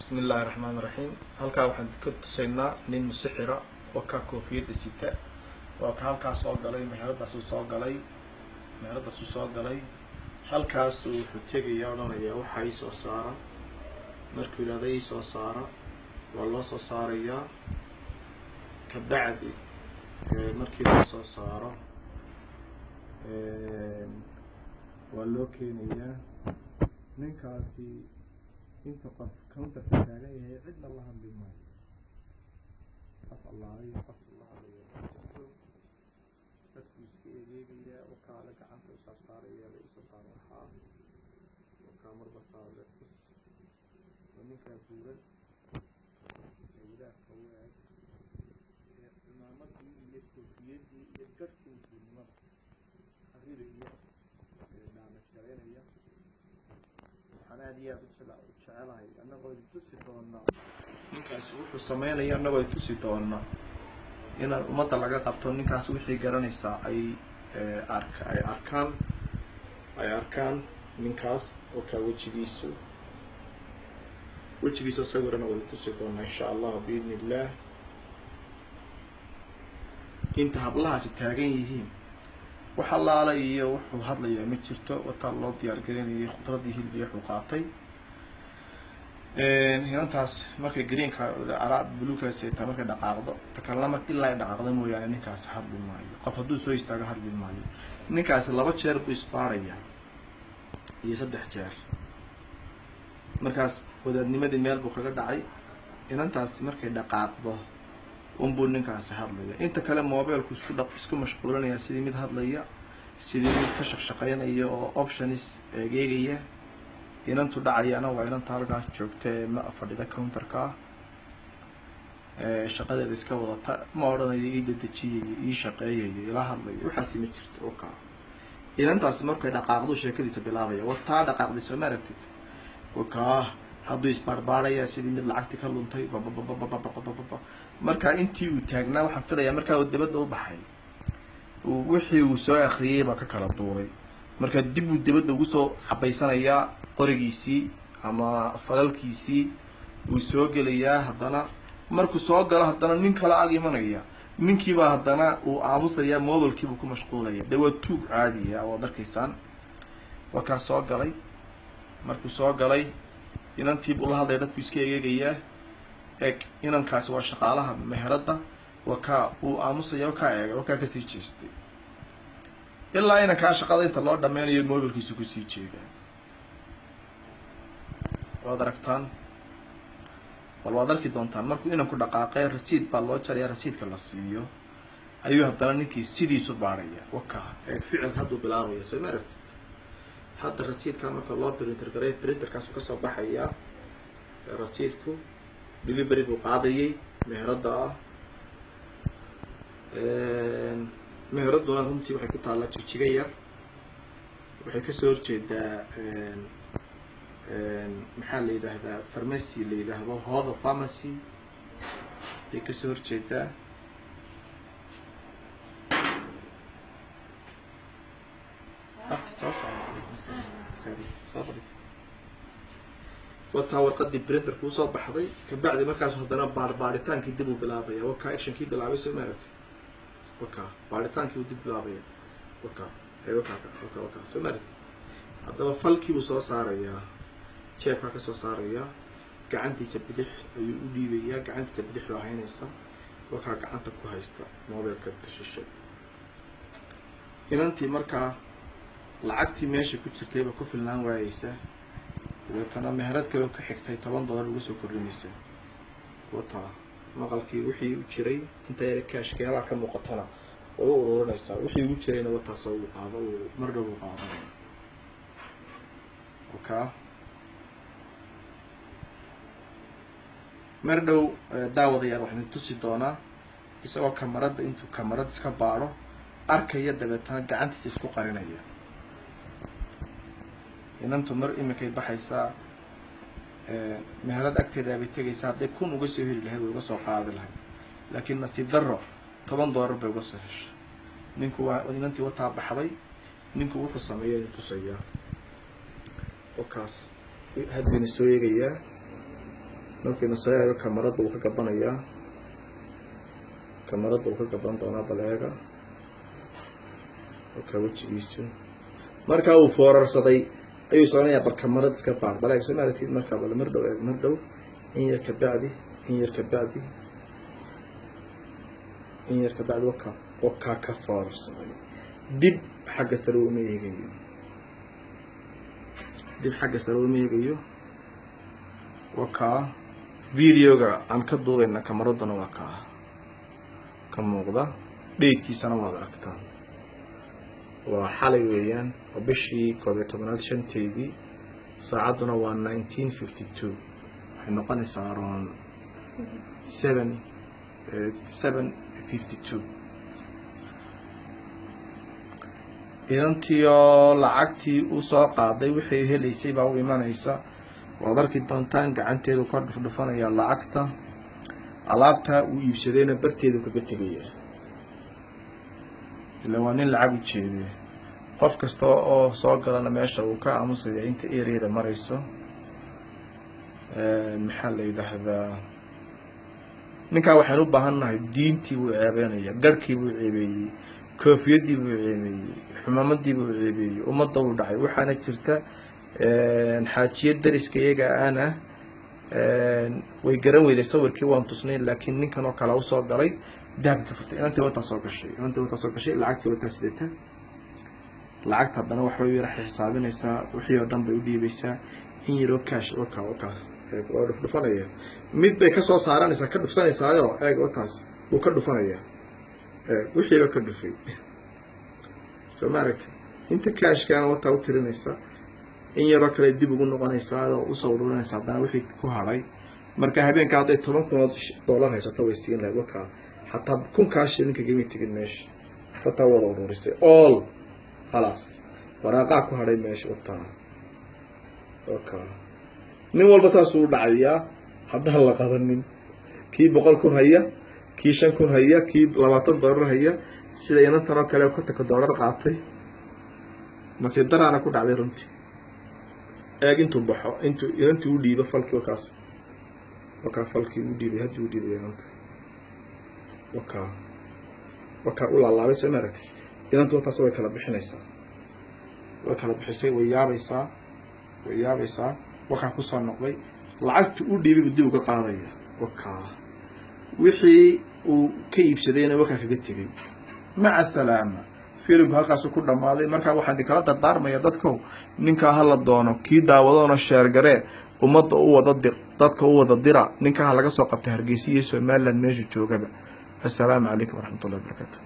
بسم الله الرحمن الرحيم. halkaa waxaan ka tusaynaa nin musixira oo ka koofiyada sita waa ka halkaas soo galay meheradaas uu soo galay halkaas uu wuxuu tegayaa odhanaya waxa ay soo saara markuu yiraahdo ay soo saara waa loo soo saarayaa ka bacdi markii la soo saaro waa loo keenayaa ninkaasi inta qof counter ka taagan yahay cidna la hadli maayo qof Allah dadku iska eegaya oo kala gacanta u saaraya la isoo saaro waxa kaamar basaale ninka buuran ilaah kawaad imaamadii iyo koofiyadii iyo garkii diinimada xariiriyo naamad jareynaya حنادي شعلها أنا قاعد تسيطرنا نكاس وحسمين أنا قاعد تسيطرنا هنا وما طلع قطن نكاس وحي جرانيسا أي أركان نكاس وكوجيسو صور أنا قاعد تسيطرنا إن شاء الله بإذن الله أنت هبلها تتاجين وحلا علي وحد لي متشرته وطلع ديار جريني خضرتي هي اللي حقاطي هنا تاس مركي جرين كعراء بلوكا سيتا مركي دقاقضة تكلمت إلا دقاقضة مو يعني نكاس حد الماي قفدو سوي استاق حد الماي نكاس لابد شير بإسبارية يسدح جار مركز وده نمد الميل بوكا دعي هنا تاس مركي دقاقضة ونبون نكاس هادليا انت كلام موبايل isku mashquulanaya sidii mid hadlaya sidii mid ka shaqeynaya oo options eegaya inantu dhacayana waa inanta halkaas joogtay ma fadhida counter-ka shaqadeeda iska wadata ma oranayo ii dadajiyay ii shaqeeyay ila hadlay waxa ma jirto oo ka inantaas markay dhaqaaqdo sheekadiisa bilaabaya wata dhaqaaqdiisa ma aragtid waka hadduu isbarbaaraya sidii mid lacagti ka luntay marka intii uu taagnaa waxaan filayaa markaa uu dibadda u baxay wixii uu soo akhriyay baa ka kala duuray marka dib uu dibadda ugu soo cabaysanayaa qorigiisii ama falalkiisii uu soo gelayaa haddana markuu soo galo haddana nin kale ag imanaya ninkiiba haddana uu aamusayaa mobilkiibuu ku mashquulaya dee waa tuug caadiya oo darkaysaan waa kaa soo galay markuu soo galay inantii buu la hadlay dadku iska eegayaa inankaasi waa shaqaalaha meherada waa ka uu aamusaya oo ka eegay oo ka sii jeestay ilaa inankaa shaqada inta loo dhameynayo mobilkiisu ku sii jeedaa waad aragtaan bal waad arki doontaan markuu inanku dhaqaaqay rasiid baa loo jaraya rasiidka la siiyo ayuu haddana ninkii sidiisu baaraya waka ficilka hadduu bilaabaya soo ma aragtid hadda rasiidka marka loo printer printerkaasu kasoo baxaya rasiidku delivery buu qaadayay meherada meheraduna runtii waxay ku taallaa jijiga yar waxay kasoo horjeedaa maxaa la yidhaahdaa pharmacy la yidhaahdo hooda pharmacy bay kasoo horjeedaa wataa warqadii printer kuu soo baxday kabacdi markaas haddana baaritaankii dib uu bilaabaya waka actionkii bilaabay soo maaragtay waka baaritaankii uu dib bilaabaya waka soo maaragtay haddaba falkii buu soo saarayaa jeebkaa ka soo saarayaa gacantiisa bidix ayuu u dhiibayaa gacantiisa bidix baa haynaysa wakaa gacanta ku haysta mobilka tashishay inantii markaa lacagtii meesha ku jirtayba ku filnaan waayeysa وتنا مهرات كانوا كحكتي $10 وسو كورنيسا وتا مقالكي وحي وجري انت كاش كيلا كم مقتنا oo ururinaysa wixii ugu jirayna wata soo qaado mar dhow qaado mar dhow daawadayaal waxaan tusi doonaa isagoo kamarada intuu kamarad iska baaro arkaya dabeetana gacantiisa isku qarinaya inantu mar imikay baxaysaa meherad agteeda bay tagaysaa hadday kun uga soo heli lahayd uga soo qaadi lahayd laakiin nasiib darro $10 bay uga soo heshay ninku waa inantii wataa baxday ninku wuxuu sameeyay tusaya وكاس هاد بين السويقية markayna soo eego kamarada uu ka gabanayaa kamarada uu ka gaban doonaa baleega oo ka wajigiisu markaa uu foorarsaday ayuu soconayaa bal kamarada iska baar baleega soo maaratid markaa bal mar dhow eeg mar dhow in yar ka bacdi wakaa ka foorarsaday dib xagga sare uma eegayo wakaa videoga aan ka duubayna kamaraduna waa kaa ka muuqda dheydkiisana waad aragtaa waa xalay weeyaan oo bishii 11aad 5teedii saacadduna waa 1952 waxay noqonaysaa around 7:52 inantiioo lacagtii u soo qaaday wixii helaysay baa u imanaysa waad arki doontaan gacanteedu ka dhufdhufanaya lacagta alaabtaa uu iibsadayna barteedu kaga tegaya ilaa waa nin lacag u jeede qof kasta oo soo galana meesha uu ka aamusaya inta ereyada marayso maxaa la yidhaahdaa ninkaa waxaan u baahannahay diintii buu ceebeynaya garhkii buu ceebeeyey koofiyadii buu ceebeeyey xumamadii buu ceebeeyey ummadda uu dhacay waxaana jirta xaajiyad dariska iyaga ana way garan weyday sawirkii waan tusnayn laakiin ninkan oo kale usoo galay dahabka ka furtay inantii wataa soo gashay lacagtii wataa sidata lacagta haddana waxbay u yara xisaabinaysaa wixii oo dhan bay u dhiibaysaa in yaroo kaash wakaa waa dhufdhufanaya mid bay kasoo saaranaysaa ka dhufsanaysaayo eeg wataas wuu ka dhufanayaa wixiiba ka dhufay soo ma aragtay inta kaashkaana wataa u tirinaysaa in yaroo kale dib ugu noqonaysaa oo usoo ururinaysa haddana wixii ku hadhay marka habeenka hadday $10,000 haysato way siin lahayd wakaa xataa 1,000 shilinka gami tegin meesha wataa wada ururisay all khalaas waraaqaa ku hadhay meesha wataa wakaa nin walba saasuu dhacayaa haddaan la qabanin kii 100,000 haya kii 5,000 haya kii $20 haya sida inantan oo kale $50 qaatay nasiib daraana ku dhacday runtii eeg intuu baxo intuu u dhiibo falkii wakaa falkii u dhiibay haddii u dhiibay inanta wakaa u laalaabay soo maaragtay inantu wataas way kala bixinaysaa way kala bixisay way yaabaysaa wakaa kusoo noqday lacagtu u dhiibay buu dib uga qaadaya wakaa wixii uu ka iibsadayna wakaa kaga tegay maca salaama filimku halkaasu ku dhammaaday markaa waxaan idinkala dardaarmaya dadkow ninkaa hala doono kii daawadoona sheergaree ummadda dadka u wada dira ninkaa ha laga soo qabtay Hargeysa iyo Somaliland meeshu joogaba assalaamu calaykum waraxmatullahi wabarakaatu